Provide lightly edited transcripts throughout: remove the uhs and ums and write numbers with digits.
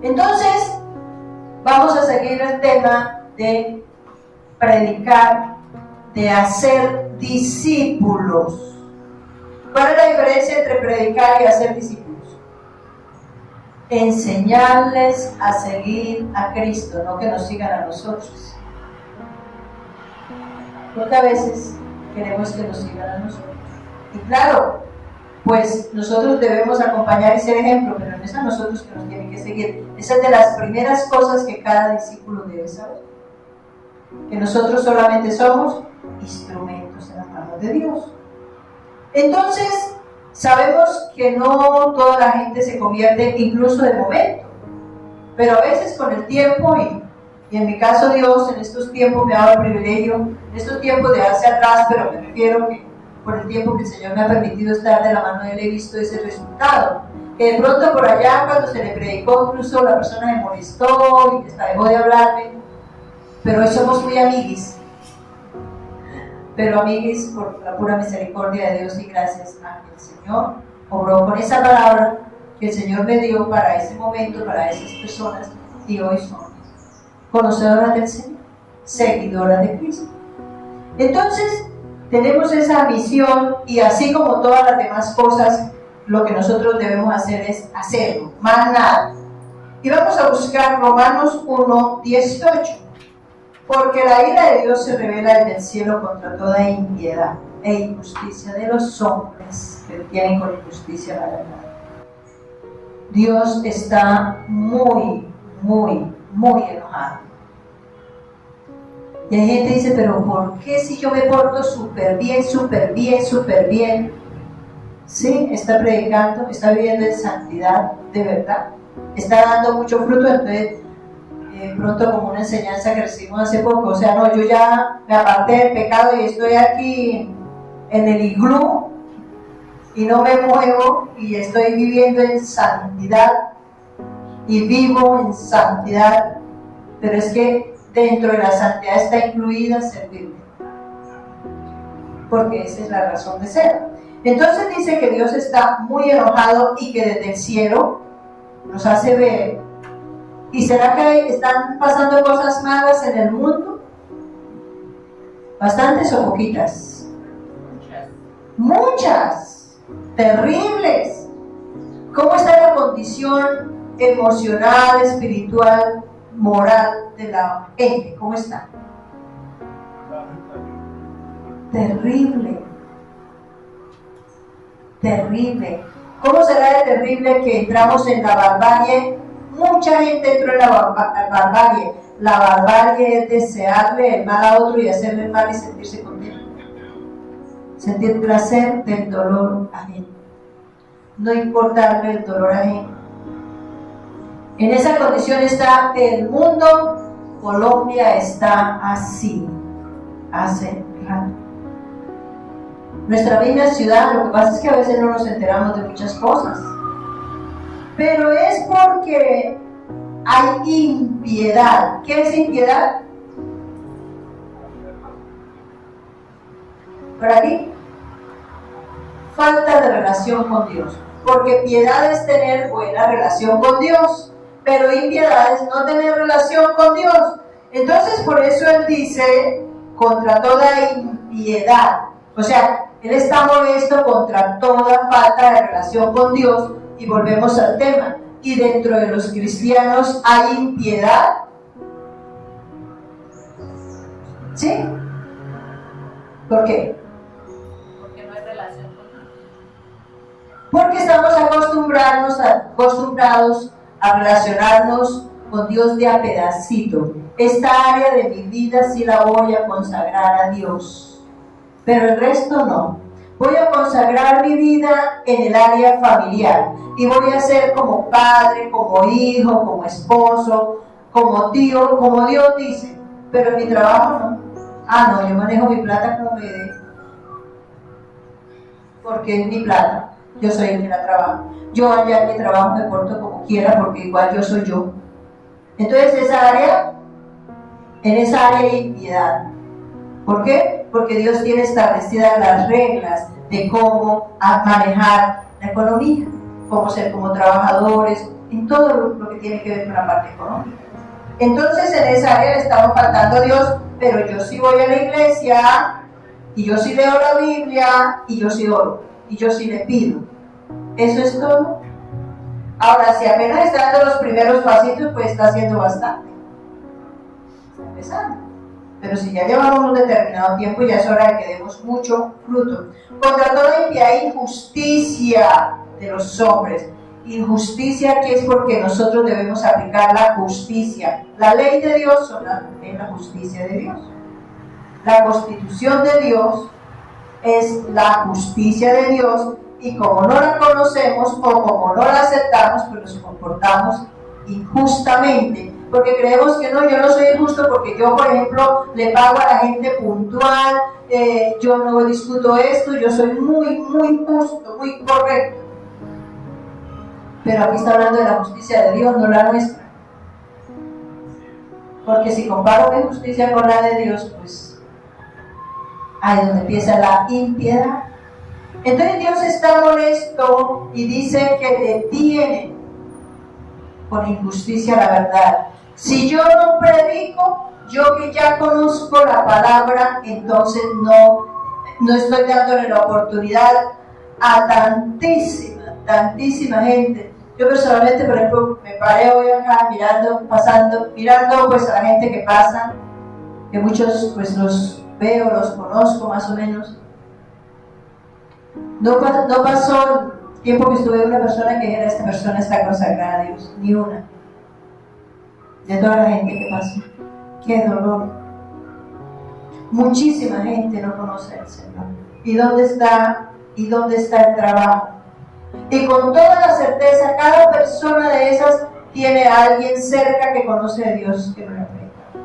Entonces, vamos a seguir el tema de predicar, de hacer discípulos. ¿Cuál es la diferencia entre predicar y hacer discípulos? Enseñarles a seguir a Cristo, no que nos sigan a nosotros. Porque a veces queremos que nos sigan a nosotros. Y claro, pues nosotros debemos acompañar y ser ejemplo, pero no es a nosotros que nos tienen que seguir. Esa es de las primeras cosas que cada discípulo debe saber. Que nosotros solamente somos instrumentos en las manos de Dios. Entonces, sabemos que no toda la gente se convierte, incluso de momento, pero a veces con el tiempo, y en mi caso Dios en estos tiempos me ha dado el privilegio, en estos tiempos de hacia atrás, pero me refiero que por el tiempo que el Señor me ha permitido estar de la mano de Él, he visto ese resultado. Que de pronto por allá, cuando se le predicó, incluso la persona me molestó y hasta dejó de hablarme, pero hoy somos muy amiguis. Pero amiguis por la pura misericordia de Dios y gracias a que el Señor obró con esa palabra que el Señor me dio para ese momento, para esas personas, y hoy son conocedoras del Señor, seguidoras de Cristo. Entonces, tenemos esa misión y así como todas las demás cosas, lo que nosotros debemos hacer es hacerlo, más nada. Y vamos a buscar Romanos 1:18. Porque la ira de Dios se revela desde el cielo contra toda impiedad e injusticia de los hombres que tienen con injusticia la verdad. Dios está muy, muy, muy enojado. Y hay gente que dice, pero ¿por qué si yo me porto súper bien, súper bien, súper bien? Sí, está predicando, está viviendo en santidad de verdad, está dando mucho fruto, entonces pronto como una enseñanza que recibimos hace poco, o sea, no, yo ya me aparté del pecado y estoy aquí en el iglú y no me muevo y estoy viviendo en santidad y vivo en santidad, pero es que dentro de la santidad está incluida servirle, porque esa es la razón de ser. Entonces dice que Dios está muy enojado y que desde el cielo nos hace ver. ¿Y será que están pasando cosas malas en el mundo? ¿Bastantes o poquitas? Muchas, terribles. ¿Cómo está la condición emocional, espiritual, moral de la gente? ¿Cómo está? Terrible. Terrible. ¿Cómo será de terrible que entramos en la barbarie? Mucha gente entró en la barbarie. La barbarie es desearle el mal a otro y hacerle el mal y sentirse contento. Sentir placer del dolor ajeno. No importarle el dolor ajeno. En esa condición está el mundo. Colombia está así. Hace rato. Nuestra misma ciudad, lo que pasa es que a veces no nos enteramos de muchas cosas. Pero es porque hay impiedad. ¿Qué es impiedad? ¿Por aquí? Falta de relación con Dios. Porque piedad es tener buena relación con Dios, pero impiedad es no tener relación con Dios. Entonces por eso Él dice, contra toda impiedad. O sea, Él está molesto contra toda falta de relación con Dios. Y volvemos al tema. ¿Y dentro de los cristianos hay impiedad? ¿Sí? ¿Por qué? Porque no hay relación con Dios. Porque estamos acostumbrados a relacionarnos con Dios de a pedacito. Esta área de mi vida sí la voy a consagrar a Dios, pero el resto no. Voy a consagrar mi vida en el área familiar y voy a ser como padre, como hijo, como esposo, como tío, como Dios dice, pero en mi trabajo no. No, yo manejo mi plata como me dé, porque es mi plata, yo soy el que la trabaja. Yo allá en mi trabajo me porto como quiera porque igual yo soy yo. Entonces en esa área hay impiedad. ¿Por qué? Porque Dios tiene establecidas las reglas de cómo manejar la economía. cómo ser como trabajadores, en todo lo que tiene que ver con la parte económica. Entonces en esa área le estamos faltando a Dios, pero yo sí voy a la iglesia, y yo sí leo la Biblia, y yo sí oro, y yo sí le pido. Eso es todo. Ahora, si apenas está dando los primeros pasitos, pues está haciendo bastante. Está empezando. Pero si ya llevamos un determinado tiempo, ya es hora de que demos mucho fruto. Contra toda impiedad e injusticia de los hombres. Injusticia que es porque nosotros debemos aplicar la justicia. La ley de Dios es la justicia de Dios. La constitución de Dios es la justicia de Dios, y como no la conocemos o como no la aceptamos, pues nos comportamos injustamente, porque creemos que no, yo no soy injusto porque yo, por ejemplo, le pago a la gente puntual, yo no discuto esto, yo soy muy justo, muy correcto. Pero aquí está hablando de la justicia de Dios, no la nuestra. Porque si comparo mi justicia con la de Dios, pues ahí es donde empieza la impiedad. Entonces Dios está molesto y dice que detiene por injusticia la verdad. Si yo no predico, yo que ya conozco la palabra, entonces no estoy dándole la oportunidad a tantísima gente. Yo personalmente, por ejemplo, me paré hoy acá mirando pues a la gente que pasa, que muchos pues los veo, los conozco más o menos. No pasó tiempo que estuve una persona que dijera, esta persona está consagrada a Dios, ni una. De toda la gente que pasó. ¡Qué dolor! Muchísima gente no conoce al Señor. ¿Y dónde está el trabajo? Y con toda la certeza, cada persona de esas tiene a alguien cerca que conoce a Dios que no le ha predicado.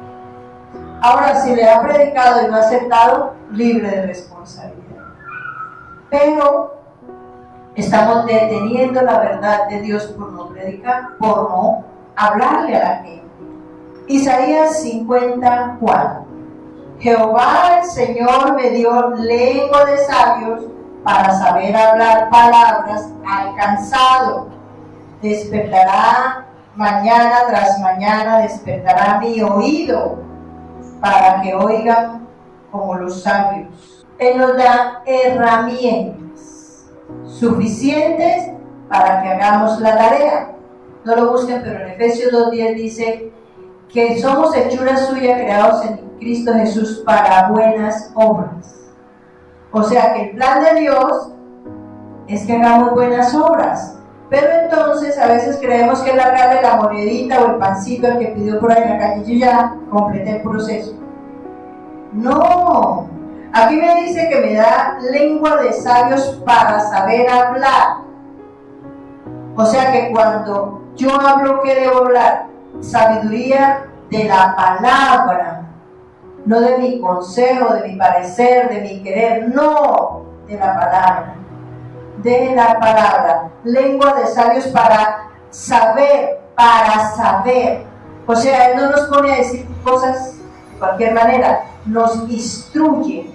Ahora, si le ha predicado y no ha aceptado, libre de responsabilidad. Pero estamos deteniendo la verdad de Dios por no predicar, por no hablarle a la gente. Isaías 54. Jehová el Señor me dio lengua de sabios para saber hablar palabras al cansado. Despertará mañana tras mañana, despertará mi oído para que oigan como los sabios. Él nos da herramientas suficientes para que hagamos la tarea. No lo busquen, pero en Efesios 2:10 dice que somos hechura suya, creados en Cristo Jesús para buenas obras. O sea que el plan de Dios es que hagamos buenas obras. Pero entonces a veces creemos que es largarle la monedita o el pancito al que pidió por ahí en la calle, yo ya completé el proceso. No, aquí me dice que me da lengua de sabios para saber hablar. O sea que cuando yo hablo, ¿qué debo hablar? Sabiduría de la palabra, no de mi consejo, de mi parecer, de mi querer, no, de la palabra. De la palabra, lengua de sabios para saber. O sea, Él no nos pone a decir cosas de cualquier manera, nos instruye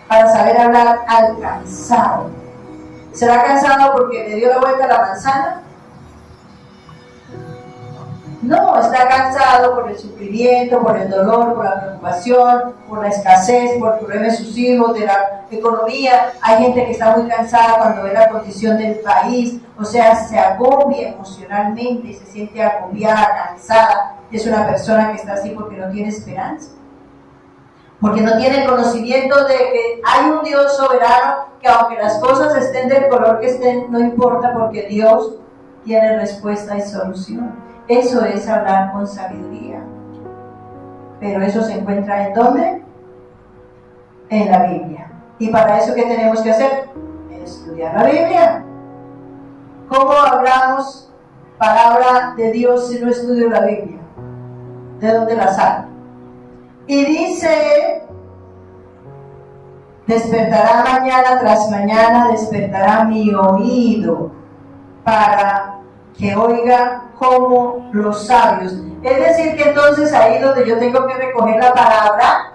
para saber hablar al cansado. ¿Será cansado porque le dio la vuelta a la manzana? No, está cansado por el sufrimiento, por el dolor, por la preocupación, por la escasez, por el problema de sus hijos, de la economía. Hay gente que está muy cansada cuando ve la condición del país, o sea, se agobia emocionalmente, se siente agobiada, cansada. Es una persona que está así porque no tiene esperanza, porque no tiene el conocimiento de que hay un Dios soberano, que aunque las cosas estén del color que estén, no importa, porque Dios tiene respuesta y solución. Eso es hablar con sabiduría. Pero eso se encuentra ¿en dónde? En la Biblia. ¿Y para eso qué tenemos que hacer? Estudiar la Biblia. ¿Cómo hablamos palabra de Dios si no estudio la Biblia? ¿De dónde la saco? Y dice, despertará mañana tras mañana, despertará mi oído para que oiga como los sabios. Es decir, que entonces ahí donde yo tengo que recoger la palabra,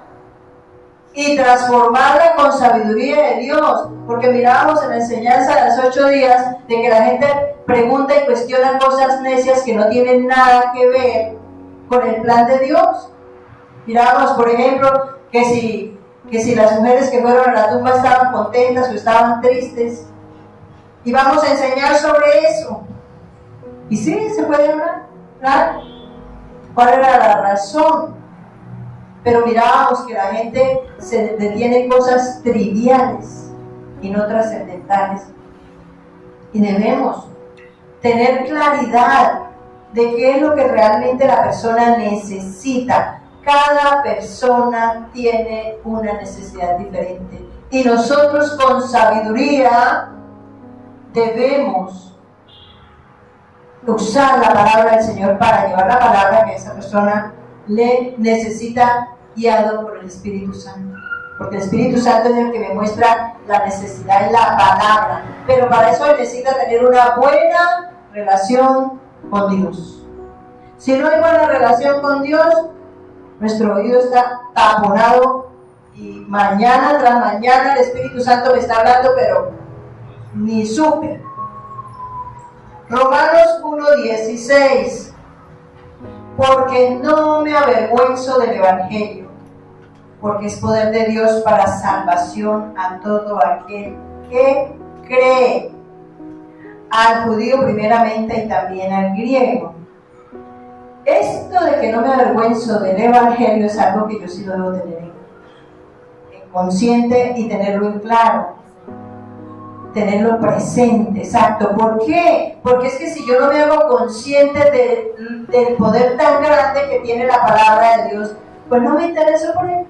y transformarla con sabiduría de Dios, porque mirábamos en la enseñanza de los 8 días de que la gente pregunta y cuestiona cosas necias que no tienen nada que ver con el plan de Dios. Mirábamos, por ejemplo, que si las mujeres que fueron a la tumba estaban contentas o estaban tristes, y vamos a enseñar sobre eso. Y sí, se puede hablar, ¿claro? ¿Cuál era la razón? Pero mirábamos que la gente se detiene en cosas triviales y no trascendentales. Y debemos tener claridad de qué es lo que realmente la persona necesita. Cada persona tiene una necesidad diferente. Y nosotros con sabiduría debemos usar la palabra del Señor para llevar la palabra que esa persona le necesita, guiado por el Espíritu Santo. Porque el Espíritu Santo es el que me muestra la necesidad en la palabra. Pero para eso necesita tener una buena relación con Dios. Si no hay buena relación con Dios, nuestro oído está taponado y mañana tras mañana el Espíritu Santo me está hablando, pero ni supe. Romanos 1:16. Porque no me avergüenzo del Evangelio, porque es poder de Dios para salvación a todo aquel que cree, al judío primeramente y también al griego. Esto de que no me avergüenzo del Evangelio es algo que yo sí lo debo tener en consciente y tenerlo en claro, tenerlo presente, exacto. ¿Por qué? Porque es que si yo no me hago consciente del poder tan grande que tiene la palabra de Dios, pues no me intereso por él.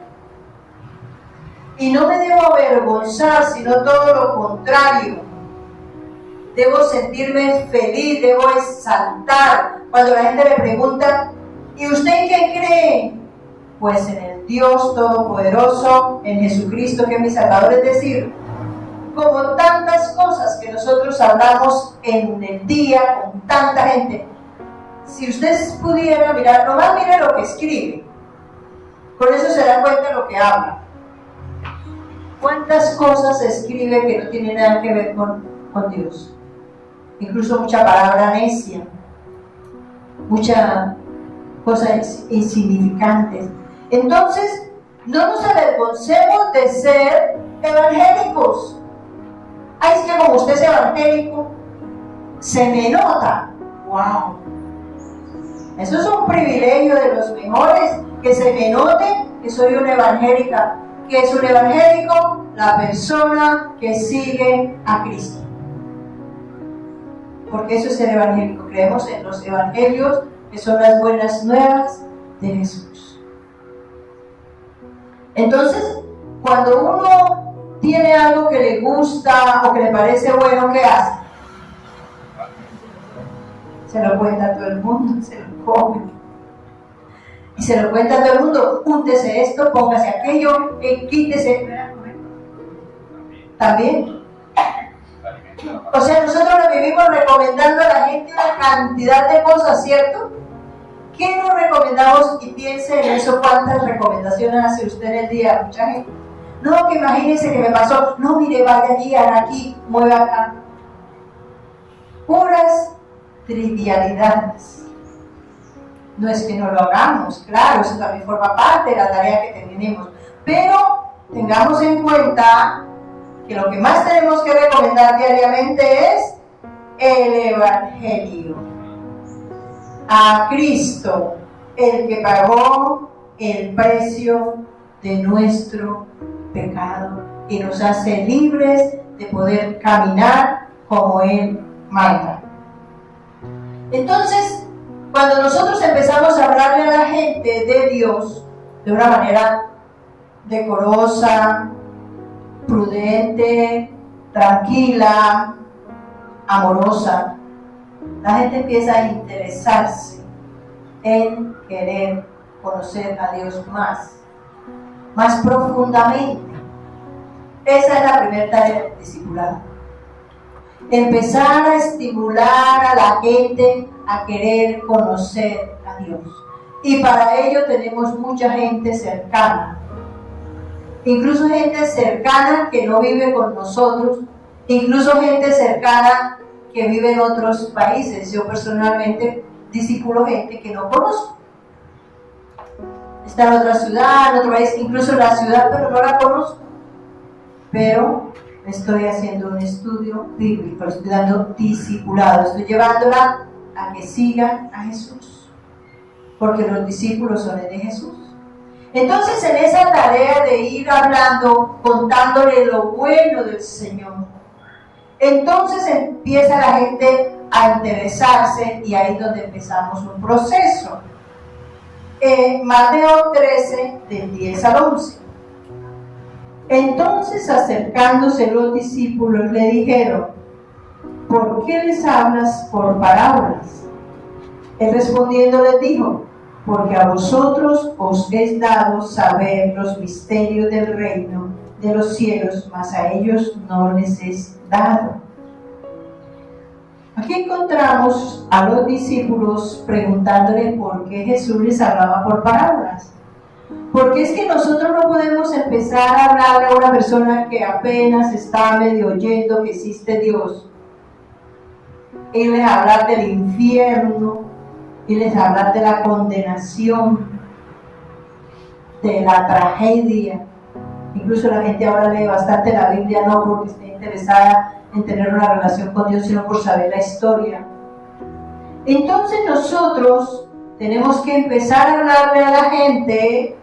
Y no me debo avergonzar, sino todo lo contrario. Debo sentirme feliz, debo exaltar. Cuando la gente me pregunta, ¿y usted en qué cree? Pues en el Dios Todopoderoso, en Jesucristo que es mi Salvador. Es decir, como tantas cosas que nosotros hablamos en el día con tanta gente, si ustedes pudieran mirar, nomás miren lo que escribe, con eso se dan cuenta de lo que habla. ¿Cuántas cosas se escribe que no tienen nada que ver con Dios? Incluso mucha palabra necia, muchas cosas insignificantes. Entonces, no nos avergoncemos de ser evangélicos. Ay, es que como usted es evangélico, se me nota. ¡Wow! Eso es un privilegio de los mejores, que se me note que soy una evangélica. ¿Qué es un evangélico? La persona que sigue a Cristo. Porque eso es ser evangélico. Creemos en los evangelios, que son las buenas nuevas de Jesús. Entonces, cuando uno tiene algo que le gusta o que le parece bueno, ¿qué hace? Se lo cuenta a todo el mundo, se lo come. Y se lo cuenta a todo el mundo, úntese esto, póngase aquello, quítese. También. O sea, nosotros le vivimos recomendando a la gente una cantidad de cosas, ¿cierto? ¿Qué nos recomendamos? Y piense en eso, ¿cuántas recomendaciones hace usted en el día? Mucha gente. No, que imagínese que me pasó. No, mire, vaya allí, haga aquí, mueva acá. Puras trivialidades. No es que no lo hagamos, claro, eso también forma parte de la tarea que tenemos. Pero tengamos en cuenta que lo que más tenemos que recomendar diariamente es el Evangelio. A Cristo, el que pagó el precio de nuestro pecado y nos hace libres de poder caminar como Él manda. Entonces, cuando nosotros empezamos a hablarle a la gente de Dios de una manera decorosa, prudente, tranquila, amorosa, la gente empieza a interesarse en querer conocer a Dios más profundamente. Esa es la primera tarea del discipulado. Empezar a estimular a la gente a querer conocer a Dios. Y para ello tenemos mucha gente cercana. incluso gente cercana que no vive con nosotros, incluso gente cercana que vive en otros países. Yo personalmente discípulo gente que no conozco. Está en otra ciudad, en otro país, incluso en la ciudad, pero no la conozco. Pero estoy haciendo un estudio bíblico, estoy dando discipulado, estoy llevándola a que sigan a Jesús, porque los discípulos son de Jesús. Entonces, en esa tarea de ir hablando, contándole lo bueno del Señor, entonces empieza la gente a interesarse y ahí es donde empezamos un proceso. Mateo 13, del 10 al 11. Entonces, acercándose los discípulos, le dijeron: ¿por qué les hablas por parábolas? Él respondiendo les dijo: porque a vosotros os es dado saber los misterios del reino de los cielos, mas a ellos no les es dado. Aquí encontramos a los discípulos preguntándole por qué Jesús les hablaba por parábolas. Porque es que nosotros no podemos empezar a hablarle a una persona que apenas está medio oyendo que existe Dios, y les hablar del infierno, y les hablar de la condenación, de la tragedia. Incluso la gente ahora lee bastante la Biblia, no porque esté interesada en tener una relación con Dios, sino por saber la historia. Entonces nosotros tenemos que empezar a hablarle a la gente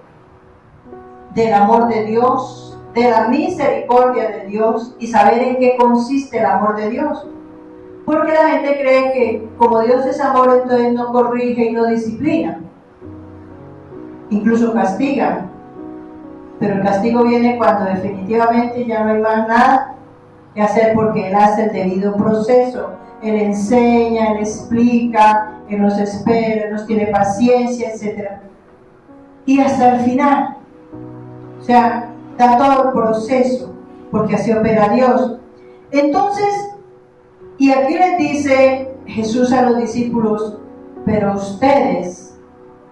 del amor de Dios, de la misericordia de Dios, y saber en qué consiste el amor de Dios. Porque la gente cree que como Dios es amor, entonces no corrige y no disciplina, incluso castiga. Pero el castigo viene cuando definitivamente ya no hay más nada que hacer, porque Él hace el debido proceso. Él enseña, Él explica, Él nos espera, Él nos tiene paciencia, etc. Y hasta el final, o sea, da todo el proceso, porque así opera Dios. Entonces, y aquí les dice Jesús a los discípulos: pero ustedes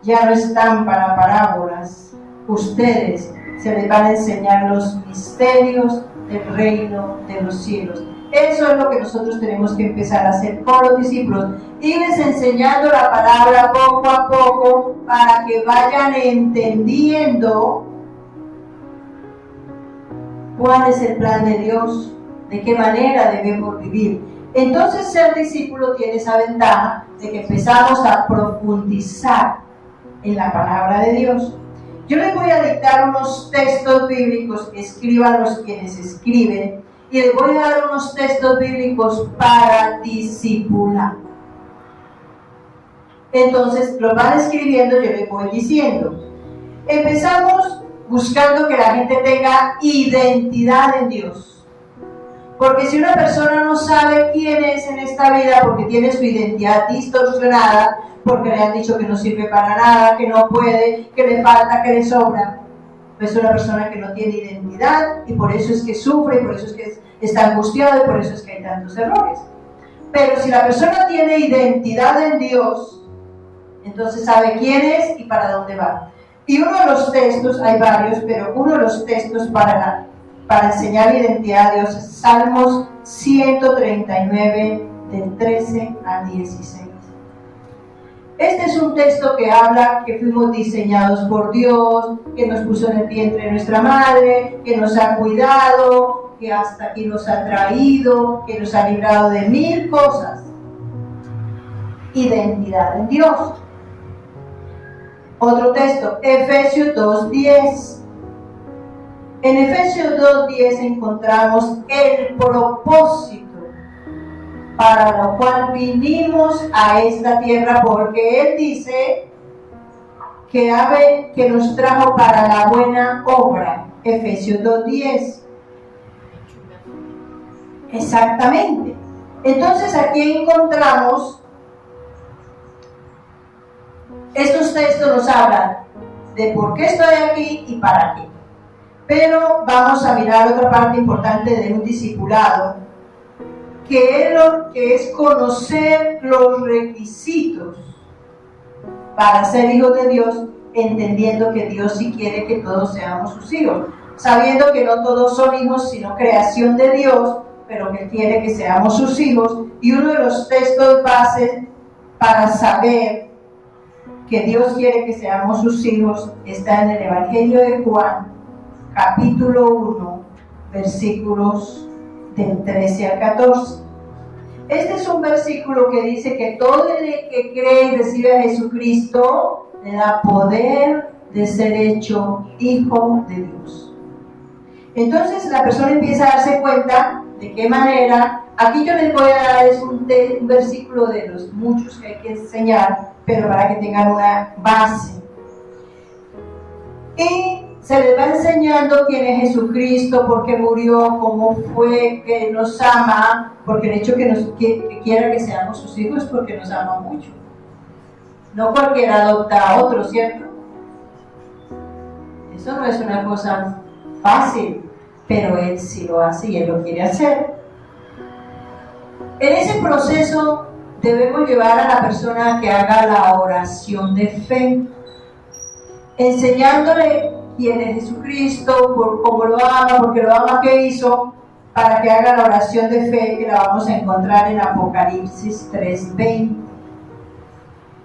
ya no están para parábolas, ustedes se les van a enseñar los misterios del reino de los cielos. Eso es lo que nosotros tenemos que empezar a hacer con los discípulos, irles enseñando la palabra poco a poco para que vayan entendiendo cuál es el plan de Dios, de qué manera debemos vivir. Entonces, ser discípulo tiene esa ventaja de que empezamos a profundizar en la palabra de Dios. Yo les voy a dictar unos textos bíblicos, escriban los quienes escriben, y les voy a dar unos textos bíblicos para discipular. Entonces, los van escribiendo, yo les voy diciendo. Empezamos buscando que la gente tenga identidad en Dios. Porque si una persona no sabe quién es en esta vida, porque tiene su identidad distorsionada, porque le han dicho que no sirve para nada, que no puede, que le falta, que le sobra, pues es una persona que no tiene identidad, y por eso es que sufre, y por eso es que está angustiado, y por eso es que hay tantos errores. Pero si la persona tiene identidad en Dios, entonces sabe quién es y para dónde va. Y uno de los textos, hay varios, pero uno de los textos para enseñar identidad a Dios es Salmos 139, del 13 al 16. Este es un texto que habla que fuimos diseñados por Dios, que nos puso en el vientre de nuestra madre, que nos ha cuidado, que hasta aquí nos ha traído, que nos ha librado de 1000 cosas. Identidad en Dios. Otro texto, Efesios 2:10. En Efesios 2:10 encontramos el propósito para lo cual vinimos a esta tierra, porque Él dice que nos trajo para la buena obra. Efesios 2:10. Exactamente. Entonces aquí encontramos, estos textos nos hablan de por qué estoy aquí y para qué. Pero vamos a mirar otra parte importante de un discipulado, que es conocer los requisitos para ser hijos de Dios, entendiendo que Dios sí quiere que todos seamos sus hijos. sabiendo que no todos son hijos, sino creación de Dios, pero que quiere que seamos sus hijos. Y uno de los textos bases para saber que Dios quiere que seamos sus hijos está en el Evangelio de Juan, capítulo 1, versículos del 13 al 14. Este es un versículo que dice que todo el que cree y recibe a Jesucristo le da poder de ser hecho hijo de Dios. Entonces la persona empieza a darse cuenta de qué manera. Aquí yo les voy a dar un versículo de los muchos que hay que enseñar, pero para que tengan una base. Y se les va enseñando quién es Jesucristo, por qué murió, cómo fue, que nos ama, porque el hecho que quiera que seamos sus hijos es porque nos ama mucho. No cualquiera adopta a otro, ¿cierto? Eso no es una cosa fácil, pero Él sí lo hace y Él lo quiere hacer. En ese proceso debemos llevar a la persona a que haga la oración de fe, enseñándole quién es Jesucristo, por cómo lo ama, porque lo ama, qué hizo, para que haga la oración de fe, que la vamos a encontrar en Apocalipsis 3:20.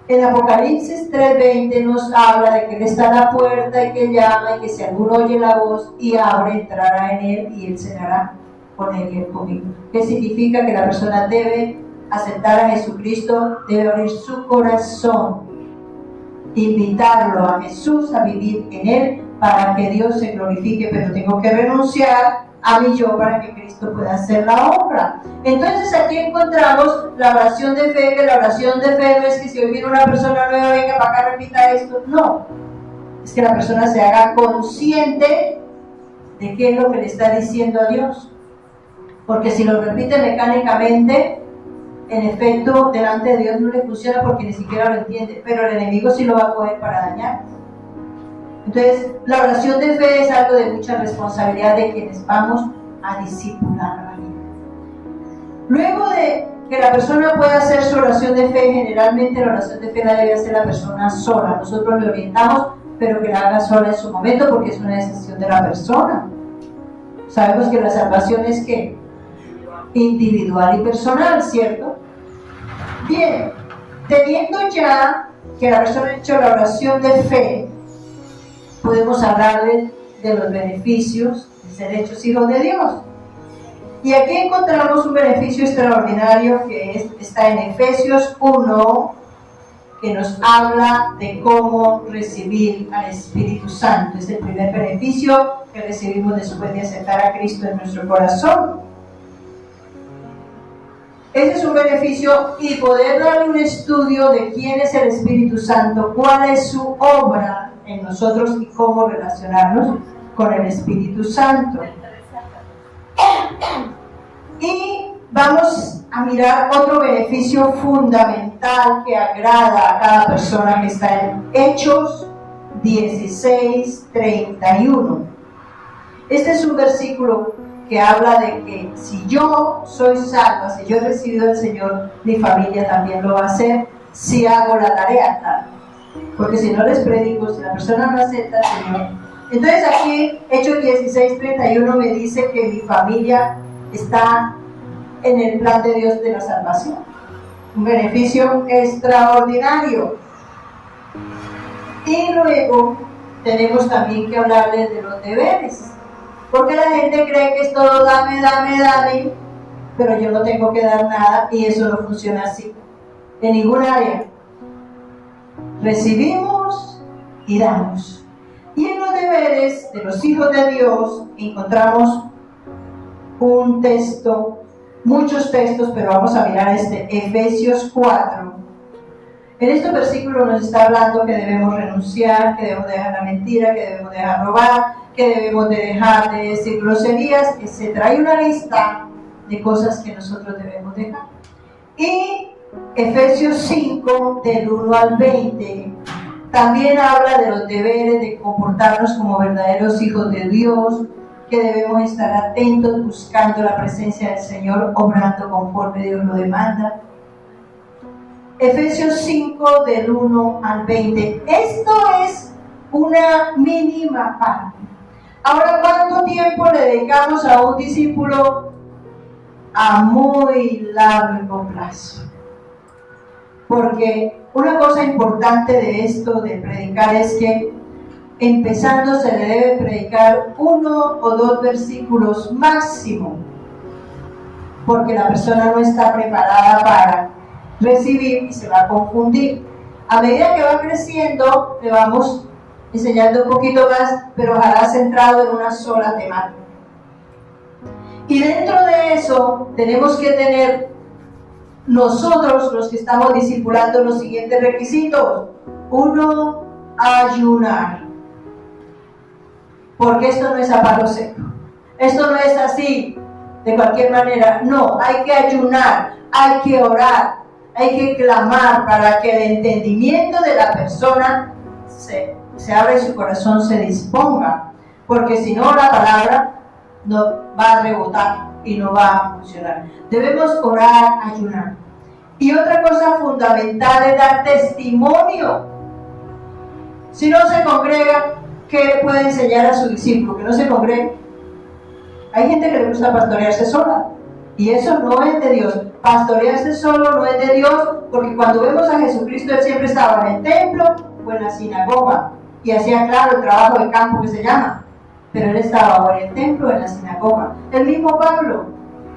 En Apocalipsis 3:20 nos habla de que Él está a la puerta y que llama, y que si alguno oye la voz y abre, entrará en Él y Él cenará con Él y Él conmigo. ¿Qué significa? Que la persona debe aceptar a Jesucristo, debe abrir su corazón, invitarlo a Jesús a vivir en Él para que Dios se glorifique, pero tengo que renunciar a mi yo para que Cristo pueda hacer la obra. Entonces aquí encontramos la oración de fe, que la oración de fe no es que si hoy viene una persona nueva, venga para acá, repita esto, no. Es que la persona se haga consciente de qué es lo que le está diciendo a Dios. Porque si lo repite mecánicamente, en efecto, delante de Dios no le funciona porque ni siquiera lo entiende, pero el enemigo sí lo va a coger para dañar. Entonces, la oración de fe es algo de mucha responsabilidad de quienes vamos a discipular a la vida. Luego de que la persona pueda hacer su oración de fe, generalmente la oración de fe la debe hacer la persona sola. Nosotros le orientamos, pero que la haga sola en su momento porque es una decisión de la persona. Sabemos que la salvación es ¿qué? Individual y personal, ¿cierto? Bien, teniendo ya que la persona ha hecho la oración de fe, podemos hablarle de los beneficios de ser hechos hijos de Dios. Y aquí encontramos un beneficio extraordinario que está en Efesios 1, que nos habla de cómo recibir al Espíritu Santo. Es el primer beneficio que recibimos después de aceptar a Cristo en nuestro corazón. Ese es un beneficio, y poder darle un estudio de quién es el Espíritu Santo, cuál es su obra en nosotros y cómo relacionarnos con el Espíritu Santo. Y vamos a mirar otro beneficio fundamental que agrada a cada persona, que está en Hechos 16:31. Este es un versículo que habla de que si yo soy salva, si yo he recibido al Señor, mi familia también lo va a hacer si hago la tarea, claro. Porque si no les predico, si la persona no acepta al Señor. Entonces aquí, Hechos 16:31 me dice que mi familia está en el plan de Dios de la salvación. Un beneficio extraordinario. Y luego tenemos también que hablarles de los deberes. Porque la gente cree que es todo dame, pero yo no tengo que dar nada, y eso no funciona así. En ningún área. Recibimos y damos. Y en los deberes de los hijos de Dios encontramos un texto, muchos textos, pero vamos a mirar Efesios 4. En este versículo nos está hablando que debemos renunciar, que debemos dejar la mentira, que debemos dejar robar, que debemos de dejar de decir groserías, etc. Hay una lista de cosas que nosotros debemos dejar. Y Efesios 5, del 1 al 20, también habla de los deberes de comportarnos como verdaderos hijos de Dios, que debemos estar atentos, buscando la presencia del Señor, obrando conforme Dios lo demanda. Efesios 5, del 1 al 20. Esto es una mínima parte. Ahora, ¿cuánto tiempo le dedicamos a un discípulo? A muy largo plazo. Porque una cosa importante de esto de predicar es que empezando se le debe predicar 1 o 2 versículos máximo, porque la persona no está preparada para recibir y se va a confundir. A medida que va creciendo, le vamos enseñando un poquito más, pero ojalá centrado en una sola temática. Y dentro de eso tenemos que tener nosotros, los que estamos discipulando, los siguientes requisitos. 1, ayunar. Porque esto no es a palo seco. Esto no es así, de cualquier manera. No, hay que ayunar, hay que orar, hay que clamar para que el entendimiento de la persona se abra y su corazón se disponga. Porque si no, la palabra no va a rebotar y no va a funcionar. Debemos orar, ayunar. Y otra cosa fundamental es dar testimonio. Si no se congrega, ¿qué le puede enseñar a su discípulo? Que no se congregue. Hay gente que le gusta pastorearse sola, y eso no es de Dios. Pastorearse solo no es de Dios, porque cuando vemos a Jesucristo, Él siempre estaba en el templo o en la sinagoga, y hacía, claro, el trabajo de campo que se llama, pero Él estaba o en el templo o en la sinagoga. El mismo Pablo,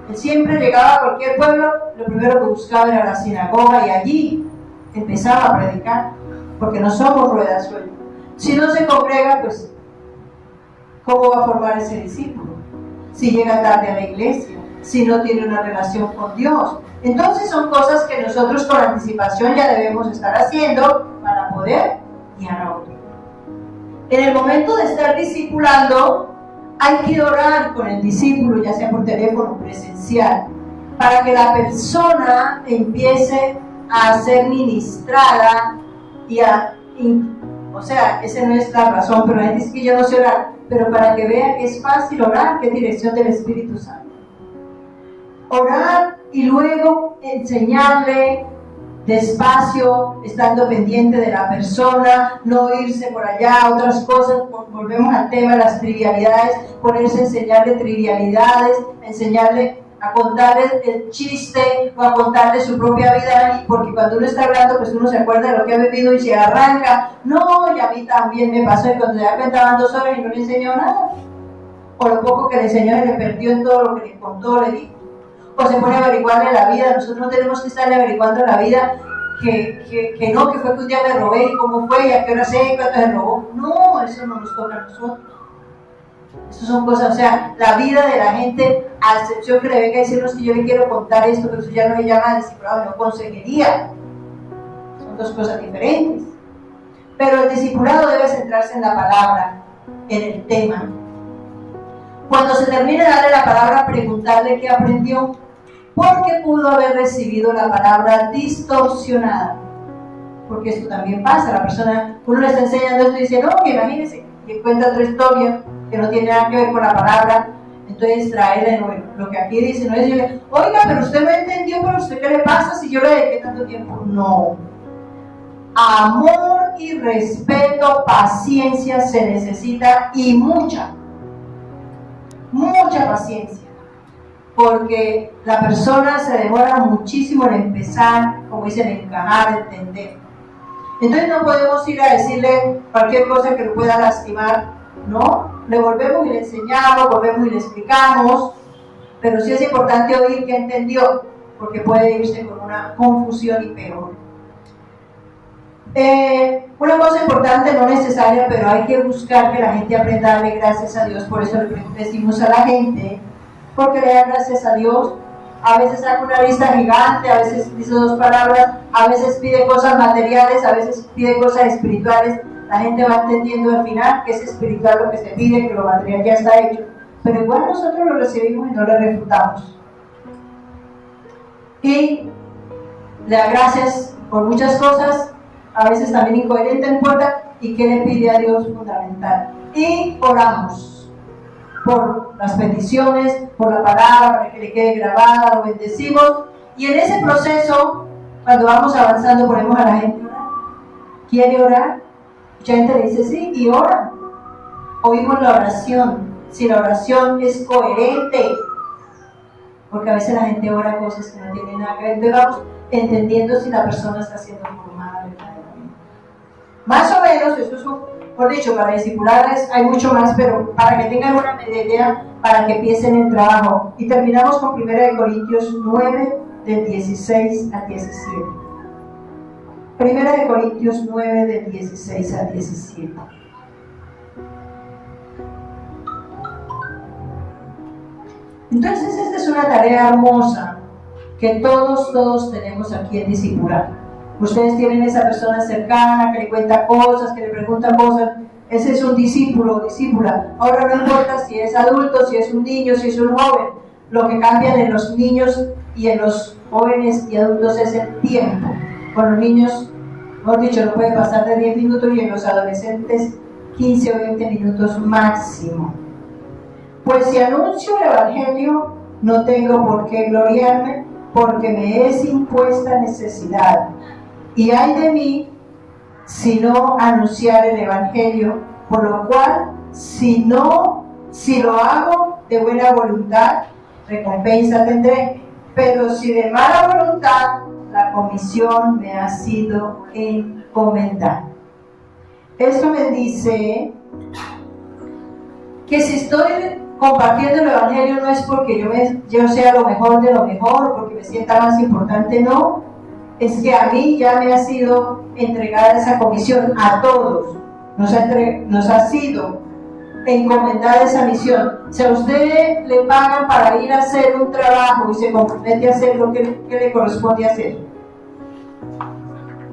él siempre llegaba a cualquier pueblo, lo primero que buscaba era la sinagoga, y allí empezaba a predicar, porque no somos ruedas sueltas. Si no se congrega, pues, ¿cómo va a formar ese discípulo? Si llega tarde a la iglesia, si no tiene una relación con Dios. Entonces son cosas que nosotros con anticipación ya debemos estar haciendo para poder guiar a otro. En el momento de estar discipulando, hay que orar con el discípulo, ya sea por teléfono o presencial, para que la persona empiece a ser ministrada y o sea, esa no es la razón, pero la gente dice que yo no sé orar, pero para que vean que es fácil orar, que es dirección del Espíritu Santo. Orar y luego enseñarle despacio, estando pendiente de la persona, no irse por allá a otras cosas. Volvemos al tema de las trivialidades, ponerse a enseñarle trivialidades, enseñarle a contarle el chiste o a contarle su propia vida, porque cuando uno está hablando, pues uno se acuerda de lo que ha vivido y se arranca. No, y a mí también me pasó, y cuando se da cuenta van 2 horas y no le enseñó nada, o lo poco que le enseñó se le perdió en todo lo que le contó, le dijo, o se pone a averiguarle la vida. Nosotros no tenemos que estarle averiguando la vida, que no, que fue que un día me robé y cómo fue y a qué hora sé y cuánto se robó. No, eso no nos toca a nosotros. Eso son cosas, o sea, la vida de la gente, a excepción que le venga a decirnos que yo le quiero contar esto, pero eso ya no le llama discipulado, no consejería. Son 2 cosas diferentes. Pero el discipulado debe centrarse en la palabra, en el tema. Cuando se termine de darle la palabra, preguntarle qué aprendió, porque pudo haber recibido la palabra distorsionada. Porque esto también pasa, la persona, uno le está enseñando esto y dice, no, que imagínese, que cuenta otra historia que no tiene nada que ver con la palabra. Entonces traerle lo que aquí dice, no es decirle, oiga, pero usted no entendió, pero usted qué le pasa si yo le dediqué tanto tiempo. No. Amor y respeto, paciencia se necesita, y mucha paciencia, porque la persona se demora muchísimo en empezar, como dicen, encajar, entender. Entonces no podemos ir a decirle cualquier cosa que lo pueda lastimar, ¿no? Le volvemos y le enseñamos, volvemos y le explicamos, pero sí es importante oír que entendió, porque puede irse con una confusión y peor. Una cosa importante, no necesaria, pero hay que buscar que la gente aprenda a darle gracias a Dios. Por eso le decimos a la gente, porque le da gracias a Dios. A veces saca una lista gigante, a veces dice 2 palabras, a veces pide cosas materiales, a veces pide cosas espirituales. La gente va entendiendo al final que es espiritual lo que se pide, que lo material ya está hecho. Pero igual nosotros lo recibimos y no le refutamos. Y le da gracias por muchas cosas, a veces también incoherente, no importa, y qué le pide a Dios, fundamental. Y oramos por las peticiones, por la palabra, para que le quede grabada, lo bendecimos. Y en ese proceso, cuando vamos avanzando, ponemos a la gente a orar. ¿Quiere orar? Mucha gente le dice sí, y ora. oímos la oración, si la oración es coherente, porque a veces la gente ora cosas que no tienen nada que ver, entonces vamos entendiendo si la persona está siendo formada verdaderamente. Más o menos, esto es por dicho, para discipulares hay mucho más, pero para que tengan una media idea, para que empiecen el trabajo. Y terminamos con 1 Corintios 9, del 16 al 17. 1 Corintios 9, del 16 al 17. Entonces, esta es una tarea hermosa que todos tenemos aquí en discipular. Ustedes tienen esa persona cercana que le cuenta cosas, que le pregunta cosas. Ese es un discípulo o discípula. Ahora no importa si es adulto, si es un niño, si es un joven. Lo que cambian en los niños y en los jóvenes y adultos es el tiempo. Con los niños, mejor dicho, no puede pasar de 10 minutos y en los adolescentes 15 o 20 minutos máximo. Pues si anuncio el Evangelio, no tengo por qué gloriarme, porque me es impuesta necesidad. Y ay de mí si no anunciar el Evangelio, por lo cual, si lo hago de buena voluntad, recompensa tendré. Pero si de mala voluntad, la comisión me ha sido encomendada. Esto me dice que si estoy compartiendo el Evangelio no es porque yo sea lo mejor de lo mejor, porque me sienta más importante, no. Es que a mí ya me ha sido entregada esa comisión, a todos. Nos ha sido encomendada esa misión. Si a usted le pagan para ir a hacer un trabajo y se compromete a hacer lo que le corresponde hacer,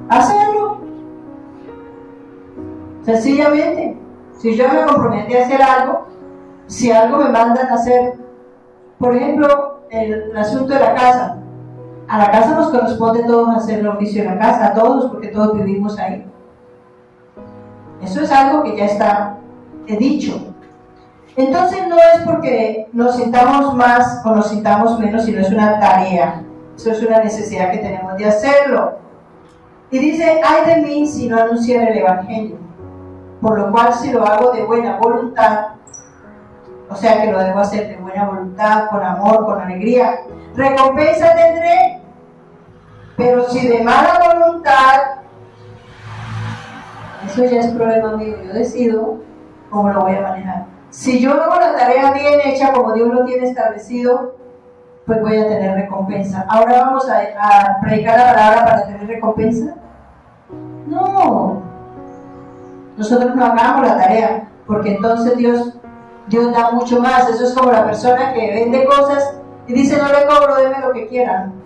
hacerlo. Sencillamente, si yo me comprometí a hacer algo, si algo me mandan a hacer, por ejemplo, el asunto de la casa, a la casa nos corresponde a todos hacer el oficio de la casa, a todos, porque todos vivimos ahí. Eso es algo que ya está dicho. Entonces no es porque nos sintamos más o nos sintamos menos, sino es una tarea. Eso es una necesidad que tenemos de hacerlo. Y dice, ay de mí si no anunciar el Evangelio, por lo cual si lo hago de buena voluntad, o sea que lo debo hacer de buena voluntad, con amor, con alegría, recompensa tendré. Pero si de mala voluntad, eso ya es problema mío, yo decido cómo lo voy a manejar. Si yo hago la tarea bien hecha, como Dios lo tiene establecido, pues voy a tener recompensa. ¿Ahora vamos a predicar la palabra para tener recompensa? No. Nosotros no hagamos la tarea, porque entonces Dios da mucho más. Eso es como la persona que vende cosas y dice, no le cobro, deme lo que quieran.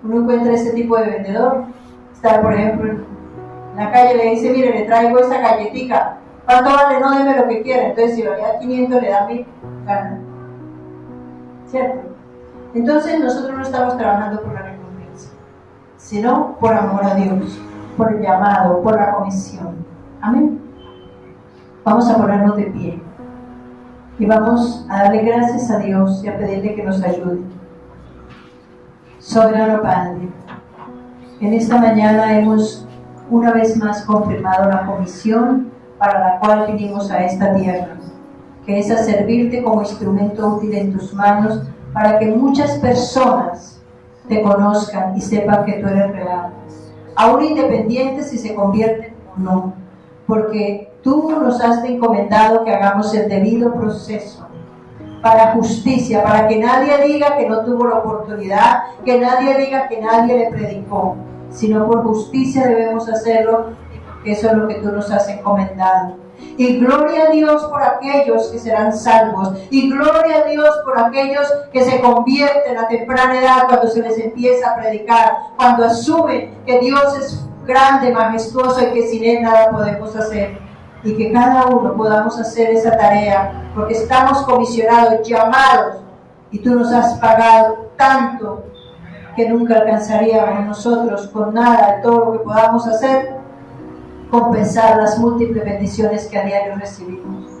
Uno encuentra ese tipo de vendedor. Está, por ejemplo, en la calle, le dice, mire, le traigo esa galletica. ¿Cuánto vale? No, deme lo que quiera. Entonces, si valía 500, le da 1000. Gana. ¿Cierto? Entonces, nosotros no estamos trabajando por la recompensa, sino por amor a Dios, por el llamado, por la comisión. Amén. Vamos a ponernos de pie y vamos a darle gracias a Dios y a pedirle que nos ayude. Soberano Padre, en esta mañana hemos una vez más confirmado la comisión para la cual vinimos a esta tierra, que es a servirte como instrumento útil en tus manos para que muchas personas te conozcan y sepan que tú eres real, aún independientes si se convierten o no, porque tú nos has encomendado que hagamos el debido proceso para justicia, para que nadie diga que no tuvo la oportunidad, que nadie diga que nadie le predicó, sino por justicia debemos hacerlo, porque eso es lo que tú nos has encomendado. Y gloria a Dios por aquellos que serán salvos, y gloria a Dios por aquellos que se convierten a temprana edad cuando se les empieza a predicar, cuando asumen que Dios es grande, majestuoso y que sin Él nada podemos hacer. Y que cada uno podamos hacer esa tarea, porque estamos comisionados, llamados, y tú nos has pagado tanto que nunca alcanzaríamos nosotros con nada de todo lo que podamos hacer, compensar las múltiples bendiciones que a diario recibimos.